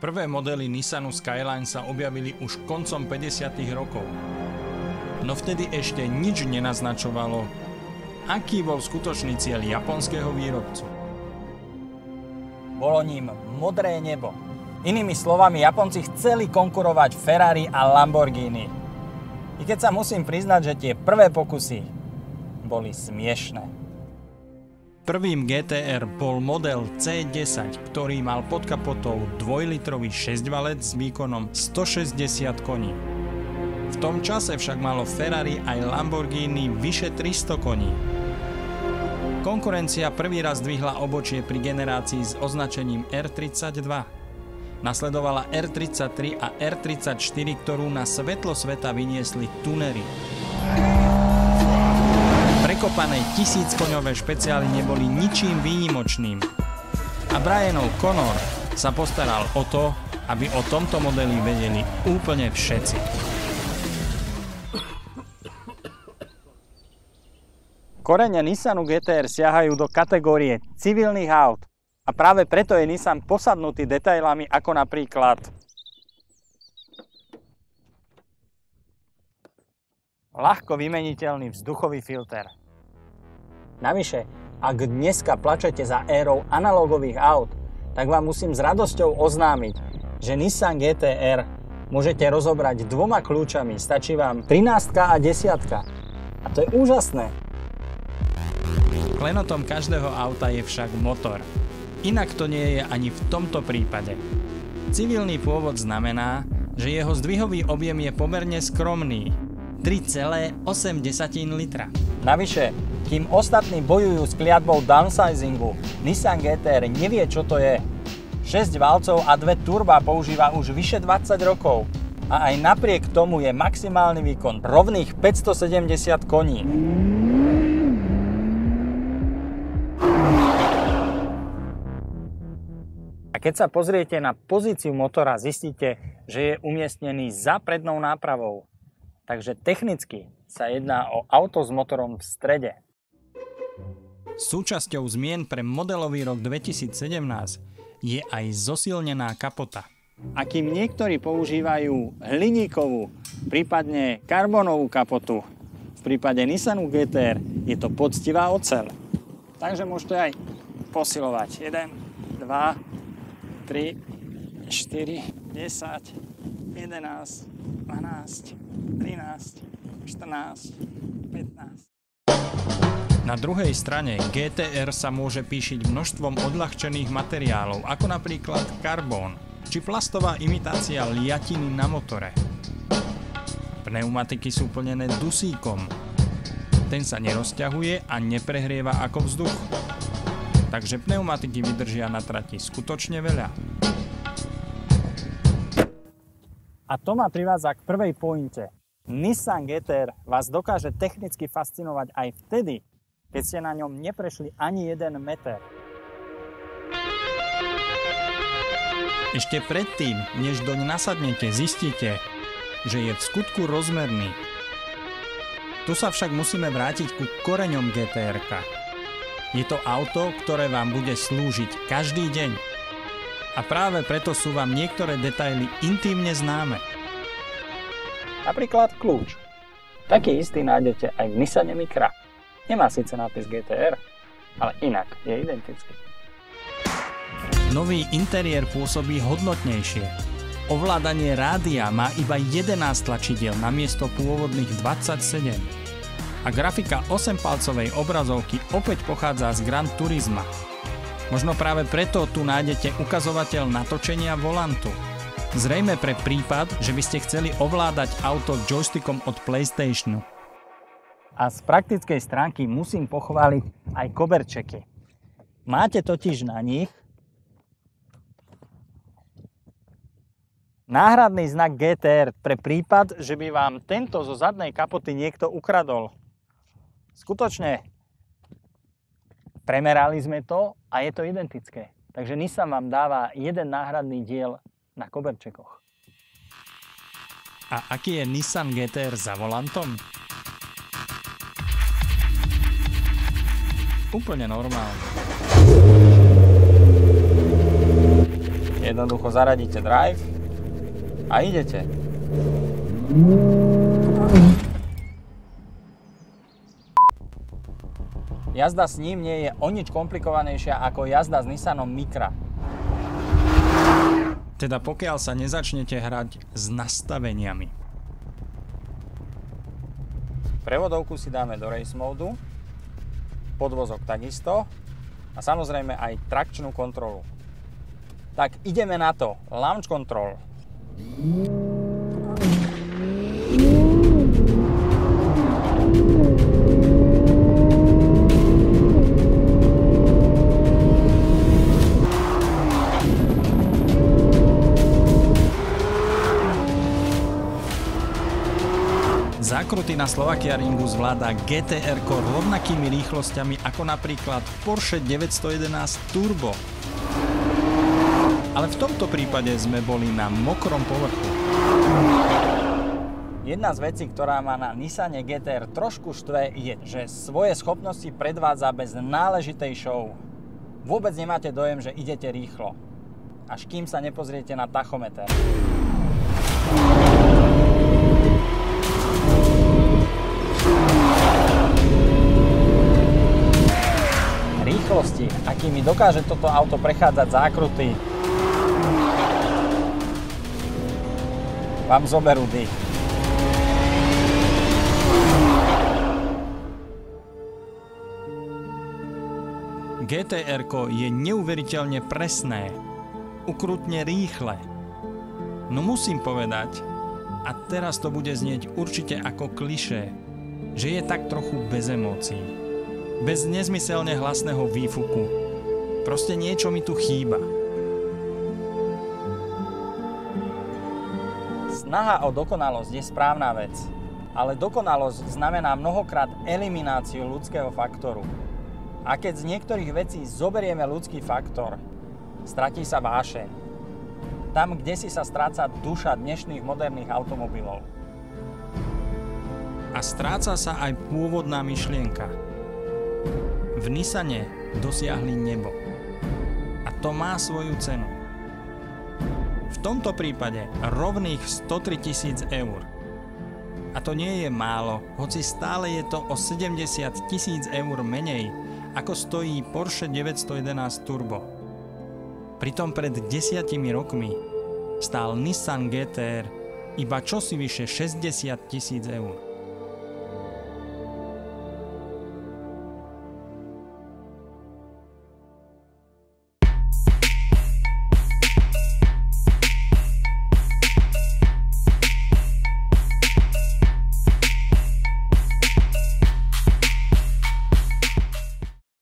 Prvé modely Nissanu Skyline sa objavili už koncom 50. rokov. No vtedy ešte nič nenaznačovalo, aký bol skutočný cieľ japonského výrobcu. Bolo ním modré nebo. Inými slovami, Japonci chceli konkurovať Ferrari a Lamborghini. I keď sa musím priznať, že tie prvé pokusy boli smiešné. Prvým GTR bol model C10, ktorý mal pod kapotou 2-litrový 6-valec s výkonom 160 koní. V tom čase však malo Ferrari aj Lamborghini vyše 300 koní. Konkurencia prvý raz dvihla obočie pri generácii s označením R32. Nasledovala R33 a R34, ktorú na svetlo sveta vyniesli tunery. Prekopané 1000-koňové špeciály neboli ničím výnimočným. A Brian O'Connor sa postaral o to, aby o tomto modeli vedeli úplne všetci. Korene Nissanu GTR siahajú do kategórie civilných aut. A práve preto je Nissan posadnutý detailami ako napríklad ľahko vymeniteľný vzduchový filter. Navyše, ak dneska plačete za érou analogových aut, tak vám musím s radosťou oznámiť, že Nissan GTR môžete rozobrať 2 kľúčami. Stačí vám 13 a 10. A to je úžasné. Klenotom každého auta je však motor. Inak to nie je ani v tomto prípade. Civilný pôvod znamená, že jeho zdvihový objem je pomerne skromný. 3,8 litra. Navyše, kým ostatní bojujú s kliatbou downsizingu, Nissan GTR nevie, čo to je. 6 valcov a 2 turba používa už vyše 20 rokov. A aj napriek tomu je maximálny výkon rovných 570 koní. A keď sa pozriete na pozíciu motora, zistíte, že je umiestnený za prednou nápravou. Takže technicky sa jedná o auto s motorom v strede. Súčasťou zmien pre modelový rok 2017 je aj zosilnená kapota. A kým niektorí používajú hliníkovú, prípadne karbonovú kapotu, v prípade Nissanu GTR je to poctivá oceľ. Takže môžete aj posilovať. 1, 2, 3, 4, 10, 11, 12, 13, 14, 15. Na druhej strane GTR sa môže píšiť množstvom odľahčených materiálov, ako napríklad karbón či plastová imitácia liatiny na motore. Pneumatiky sú plnené dusíkom. Ten sa nerozťahuje a neprehrieva ako vzduch. Takže pneumatiky vydržia na trati skutočne veľa. A to ma privádza k prvej pointe. Nissan GTR vás dokáže technicky fascinovať aj vtedy, keď ste na ňom neprešli ani 1 meter. Ešte predtým, než doň nasadnete, zistíte, že je v skutku rozmerný. Tu sa však musíme vrátiť ku koreňom GTR-ka. Je to auto, ktoré vám bude slúžiť každý deň. A práve preto sú vám niektoré detaily intímne známe. Napríklad kľúč. Taký istý nájdete aj v Nissane Micra. Nemá síce nápis GTR, ale inak je identický. Nový interiér pôsobí hodnotnejšie. Ovládanie rádia má iba 11 tlačidiel namiesto pôvodných 27. A grafika 8-palcovej obrazovky opäť pochádza z Gran Turisma. Možno práve preto tu nájdete ukazovateľ natočenia volantu. Zrejme pre prípad, že by ste chceli ovládať auto joystickom od PlayStationu. A z praktickej stránky musím pochváliť aj koberčeky. Máte totiž na nich náhradný znak GTR pre prípad, že by vám tento zo zadnej kapoty niekto ukradol. Skutočne, premerali sme to a je to identické. Takže Nissan vám dáva jeden náhradný diel na koberčekoch. A aký je Nissan GTR za volantom? Úplne normálne. Je Jednoducho zaradíte drive a idete. Jazda s ním nie je o nič komplikovanejšia ako jazda s Nissanom Micra. Teda pokiaľ sa nezačnete hrať s nastaveniami. Prevodovku si dáme do race módu, podvozok takisto a samozrejme aj trakčnú kontrolu. Tak ideme na to. Launch control. Zákruty na Slovakia Ringu zvláda GTR-ko rovnakými rýchlosťami ako napríklad Porsche 911 Turbo. Ale v tomto prípade sme boli na mokrom povrchu. Jedna z vecí, ktorá ma na Nissane GTR trošku štve, je, že svoje schopnosti predvádza bez náležitej show. Vôbec nemáte dojem, že idete rýchlo. Až kým sa nepozriete na tachometer. Rýchlosti, akými dokáže toto auto prechádzať zákruty, vám zoberú dých. GTR-ko je neuveriteľne presné, ukrutne rýchle. No musím povedať, a teraz to bude znieť určite ako klišé, že je tak trochu bez emócií. Bez nezmyselne hlasného výfuku. Proste niečo mi tu chýba. Snaha o dokonalosť je správna vec, ale dokonalosť znamená mnohokrát elimináciu ľudského faktoru. A keď z niektorých vecí zoberieme ľudský faktor, stratí sa vášeň. Tam, kde si sa stráca duša dnešných moderných automobilov. A stráca sa aj pôvodná myšlienka. V Nissane dosiahli nebo. A to má svoju cenu. V tomto prípade rovných 103 000 eur. A to nie je málo, hoci stále je to o 70 000 eur menej, ako stojí Porsche 911 Turbo. Pritom pred 10 rokmi stál Nissan GTR iba čosi vyše 60 000 eur.